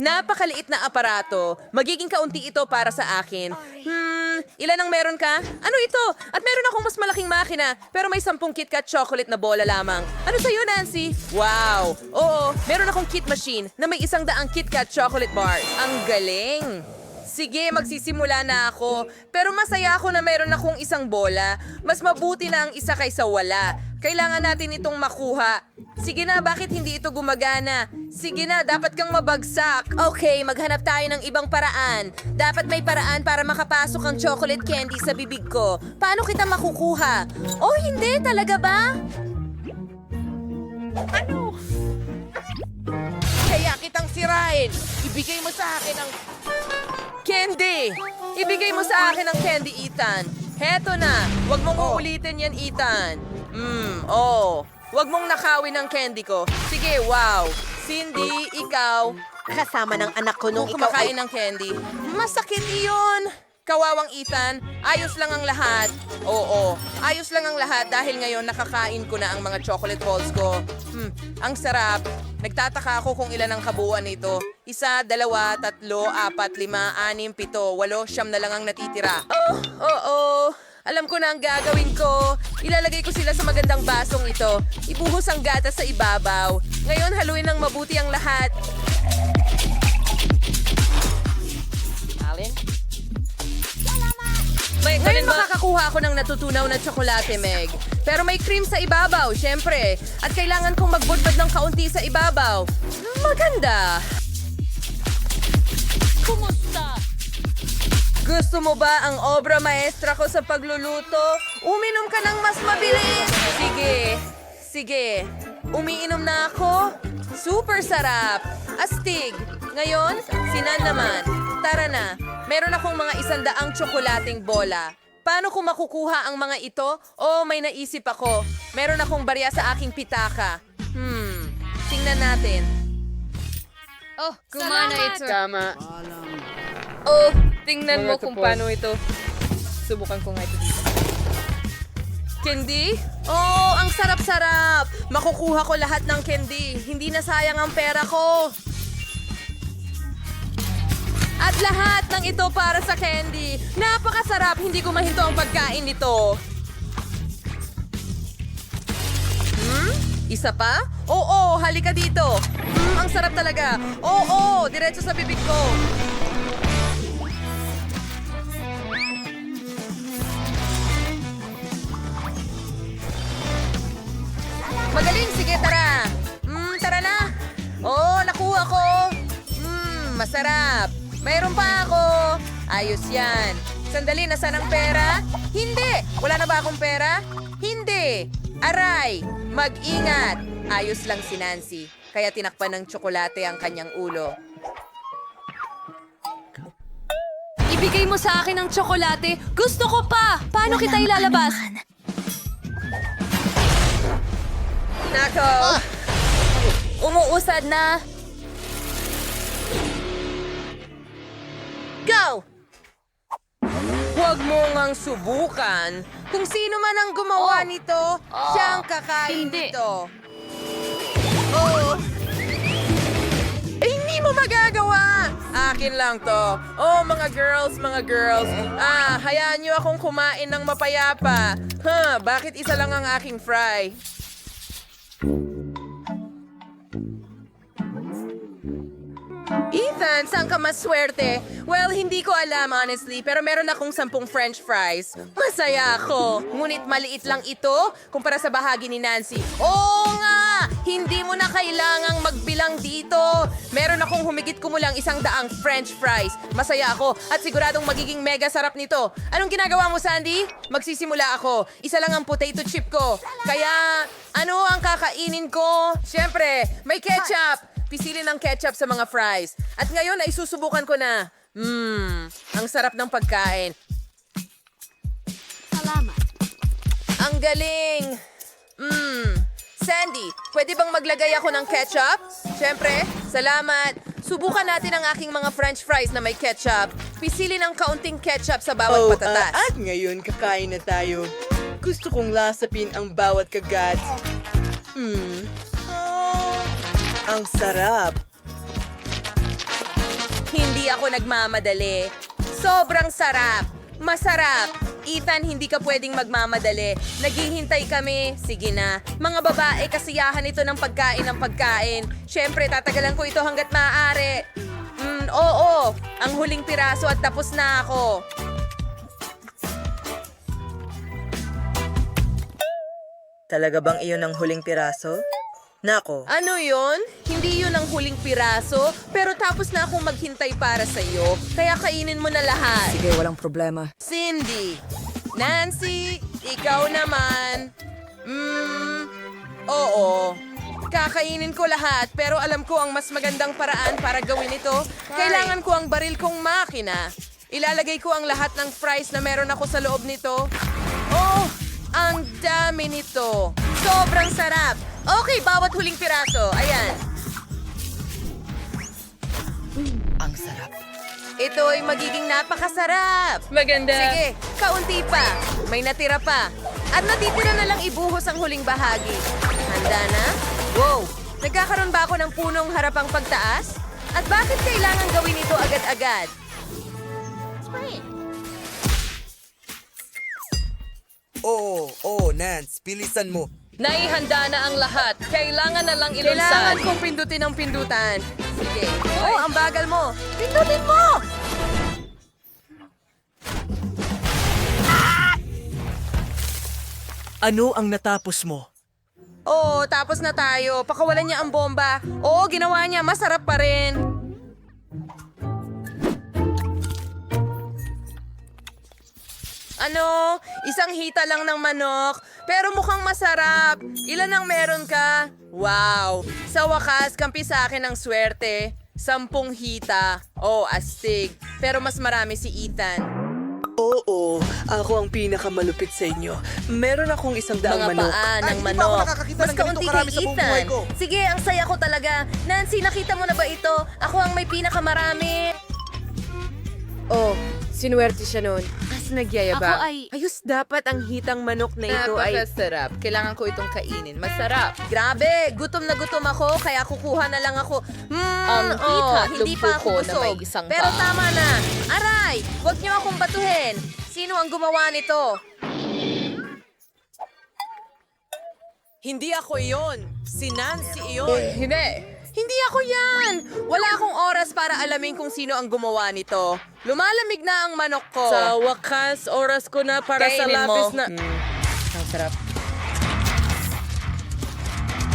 Napakaliit na aparato. Magiging kaunti ito para sa akin. Ilan ang meron ka? Ano ito? At meron akong mas malaking makina, pero may 10 KitKat chocolate na bola lamang. Ano sa'yo, Nancy? Wow! Oo, meron akong kit machine na may 100 KitKat chocolate bars. Ang galing! Sige, magsisimula na ako. Pero masaya ako na meron akong isang bola. Mas mabuti na ang isa kaysa wala. Kailangan natin itong makuha. Sige na, bakit hindi ito gumagana? Sige na, dapat kang mabagsak. Okay, maghanap tayo ng ibang paraan. Dapat may paraan para makapasok ang chocolate candy sa bibig ko. Paano kita makukuha? Oh, hindi, talaga ba? Ano? Kaya kitang sirain. Ibigay mo sa akin ang... Candy! Ibigay mo sa akin ang candy, Ethan. Heto na. Huwag mong uulitin yan, Ethan. Huwag mong nakawin ang candy ko. Sige, wow. Cindy, ikaw. Kasama ng anak ko nung Kung ikaw kumakain ng candy. Masakit iyon. Kawawang Ethan, ayos lang ang lahat. Oo, ayos lang ang lahat dahil ngayon nakakain ko na ang mga chocolate balls ko. Ang sarap. Nagtataka ako kung ilan ang kabuuan nito. 1, 2, 3, 4, 5, 6, 7, 8, 9 na lang ang natitira. Oo. Alam ko na ang gagawin ko. Ilalagay ko sila sa magandang basong ito. Ibuhos ang gatas sa ibabaw. Ngayon haluin ng mabuti ang lahat. Alin? Ngayon makakakuha ako ng natutunaw na tsokolate, Meg. Pero may cream sa ibabaw, syempre. At kailangan kong magbudbad ng kaunti sa ibabaw. Maganda! Kumusta? Gusto mo ba ang obra maestra ko sa pagluluto? Uminom ka ng mas mabilis! Sige. Umiinom na ako. Super sarap. Astig. Ngayon, sinan naman. Tara na. Meron akong mga 100 tsokolating bola. Paano ko makukuha ang mga ito? May naisip ako. Meron akong barya sa aking pitaka. Tingnan natin. Gumana ito. Tama. Tingnan mo kung paano ito. Subukan ko nga ito dito. Candy? Ang sarap-sarap! Makukuha ko lahat ng candy. Hindi na sayang ang pera ko. At lahat ng ito para sa candy. Napakasarap! Hindi ko mahinto ang pagkain nito. Isa pa? Oo, halika dito. Ang sarap talaga. Oo, diretso sa bibig ko. Magaling, sige, tara. Tara na. Nakuha ko. Masarap. Mayroon pa ako. Ayos yan. Sandali, nasaan ang pera? Hindi. Wala na ba akong pera? Hindi. Aray, mag-ingat. Ayos lang si Nancy. Kaya tinakpan ng tsokolate ang kanyang ulo. Ibigay mo sa akin ang tsokolate. Gusto ko pa! Paano kita ilalabas? Nako! Umuusad na. Go! Huwag mo ngang subukan. Kung sino man ang gumawa nito, siya ang kakain Hindi. nito. Hindi mo magagawa! Akin lang to. Mga girls. Hayaan niyo akong kumain ng mapayapa. Bakit isa lang ang aking fry? Ethan, saan ka mas swerte? Well, hindi ko alam honestly, pero meron akong 10 french fries. Masaya ako. Ngunit maliit lang ito kumpara sa bahagi ni Nancy. Oo nga! Hindi mo na kailangang magbilang dito. Meron akong humigit kumulang 100 french fries. Masaya ako at siguradong magiging mega sarap nito. Anong ginagawa mo, Sandy? Magsisimula ako. Isa lang ang potato chip ko. Kaya, ano ang kakainin ko? Siyempre, may ketchup. Pisilin ang ketchup sa mga fries. At ngayon ay susubukan ko na. Ang sarap ng pagkain. Salamat. Ang galing! Sandy, pwede bang maglagay ako ng ketchup? Siyempre, salamat. Subukan natin ang aking mga french fries na may ketchup. Pisilin ang kaunting ketchup sa bawat patatas. At ngayon, kakain na tayo. Gusto kong lasapin ang bawat kagat. Ang sarap. ako nagmamadali. Sobrang sarap. Masarap. Ethan, hindi ka pwedeng magmamadali. Naghihintay kami. Sige na. Mga babae, kasiyahan ito ng pagkain. Siyempre, tatagalan ko ito hanggat maaari. Oo. Ang huling piraso at tapos na ako. Talaga bang iyon ang huling piraso? Nako, Ano yon? Hindi yun ang huling piraso, pero tapos na akong maghintay para sa'yo. Kaya kainin mo na lahat. Sige, walang problema. Cindy, Nancy, ikaw naman. Oo. Kakainin ko lahat, pero alam ko ang mas magandang paraan para gawin ito. Kailangan ko ang baril kong makina. Ilalagay ko ang lahat ng fries na meron ako sa loob nito. Oh, ang dami nito. Sobrang sarap. Okay, bawat huling piraso. Ayan. ang sarap. Ito ay magiging napakasarap. Maganda. Sige, kaunti pa. May natira pa. At natitira na lang ibuhos ang huling bahagi. Handa na? Wow! Nagkakaroon ba ako ng punong harapang pagtaas? At bakit kailangan gawin ito agad-agad? Oo, Nance, bilisan mo. Naihanda na ang lahat. Kailangan na lang Kailangan ilunsan. kong pindutin ang pindutan. Sige. Oh, ang bagal mo. Pindutin mo! Ano ang natapos mo? Oo, tapos na tayo. Pakawalan niya ang bomba. Oo, ginawa niya. Masarap pa rin. Ano? Isang hita lang ng manok. Pero mukhang masarap. Ilan ang meron ka? Wow! Sa wakas, kampi sa akin ang swerte. 10 hita. Oh, astig. Pero mas marami si Ethan. Oo, ako ang pinakamalupit sa inyo. Meron akong 100 Mga manok. paa ng Ay, di pa ako manok. nakakakita Mas ng ganito kaunti karami kay sa buong Ethan. buhay ko. Sige, ang saya ko talaga. Nancy, nakita mo na ba ito? Ako ang may pinakamarami. Oh, sinuwerte siya noon. As nagyayabang. Ako ay- Ayos dapat ang hitang manok na ito ay... Napakasarap. Kailangan ko itong kainin. Masarap. Grabe, gutom na gutom ako, kaya kukuha na lang ako. Ang itatlong hindi pa buko ako na may busog. isang Pero paa. tama na. Aray, huwag niyo akong batuhin. Sino ang gumawa nito? Hindi ako iyon. Si Nancy iyon. Hindi ako yan! Wala akong oras para alamin kung sino ang gumawa nito. Lumalamig na ang manok ko. Sa wakas, oras ko na para sa Kainin lapis mo. na... Ang sarap.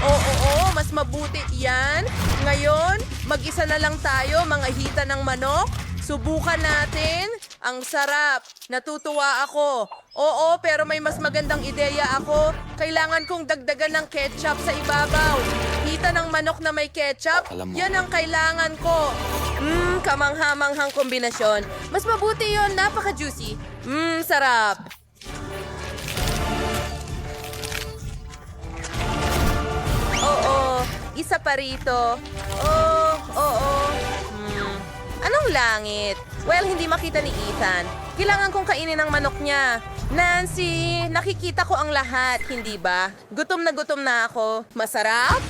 Oo, mas mabuti yan. Ngayon, mag-isa na lang tayo, mga hita ng manok. Subukan natin. Ang sarap. Natutuwa ako. Oo, pero may mas magandang ideya ako. Kailangan kong dagdagan ng ketchup sa ibabaw. Hita ng manok na may ketchup, yan ang kailangan ko. Kamanghamanghang kombinasyon. Mas mabuti yon, napaka-juicy. Sarap. Oo, isa pa rito. Oo. Anong langit? Well, hindi makita ni Ethan. Kailangan kong kainin ang manok niya. Nancy, nakikita ko ang lahat, hindi ba? Gutom na ako. Masarap?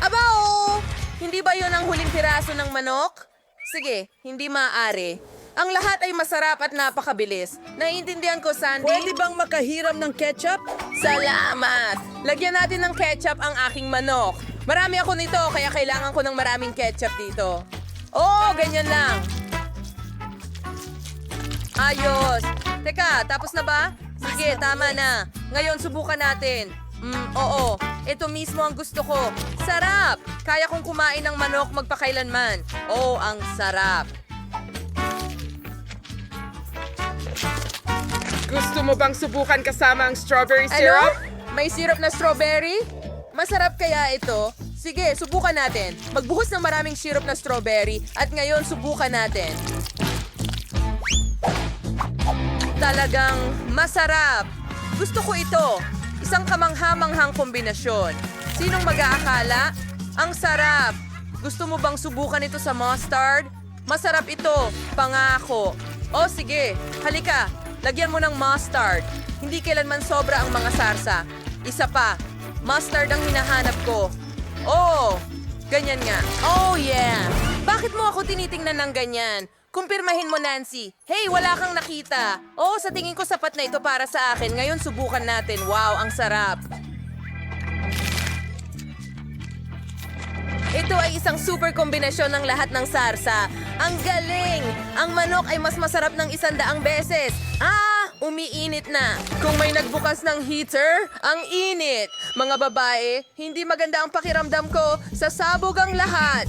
Aba, oo. Hindi ba yon ang huling piraso ng manok? Sige, hindi maaari. Ang lahat ay masarap at napakabilis. Naiintindihan ko, Sandy. Pwede bang makahiram ng ketchup? Salamat! Lagyan natin ng ketchup ang aking manok. Marami ako nito, kaya kailangan ko ng maraming ketchup dito. Oo, ganyan lang. Ayos. Teka, tapos na ba? Sige, tama na. Ngayon, subukan natin. Oo. Ito mismo ang gusto ko. Sarap! Kaya kong kumain ng manok magpakailanman. Oh, ang sarap. Gusto mo bang subukan kasama ang strawberry syrup? Ano? May syrup na strawberry? Masarap kaya ito? Sige, subukan natin. Magbuhos ng maraming syrup na strawberry at ngayon subukan natin. Talagang masarap. Gusto ko ito. Isang kamangha-manghang kombinasyon. Sinong mag-aakala? Ang sarap. Gusto mo bang subukan ito sa mustard? Masarap ito. Pangako. O sige, halika. Lagyan mo ng mustard. Hindi kailanman sobra ang mga sarsa. Isa pa. Mustard ang hinahanap ko. Oh, ganyan nga. Oh yeah. Bakit mo ako tinitingnan ng ganyan? Kumpirmahin mo, Nancy. Hey, wala kang nakita. Oo, sa tingin ko sapat na ito para sa akin. Ngayon, subukan natin. Wow, ang sarap. Ito ay isang super kombinasyon ng lahat ng sarsa. Ang galing! Ang manok ay mas masarap ng 100 beses. Umiinit na. Kung may nagbukas ng heater, ang init. Mga babae, hindi maganda ang pakiramdam ko. Sasabog ang lahat.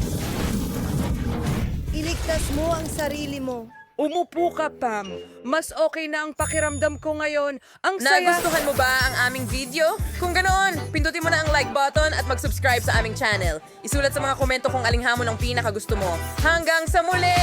Iligtas mo ang sarili mo. Umupo ka, Pam. Mas okay na ang pakiramdam ko ngayon. Ang saya... Nagustuhan mo ba ang aming video? Kung ganoon, pindutin mo na ang like button at mag-subscribe sa aming channel. Isulat sa mga komento kung aling hamon ang pinakagusto mo. Hanggang sa muli!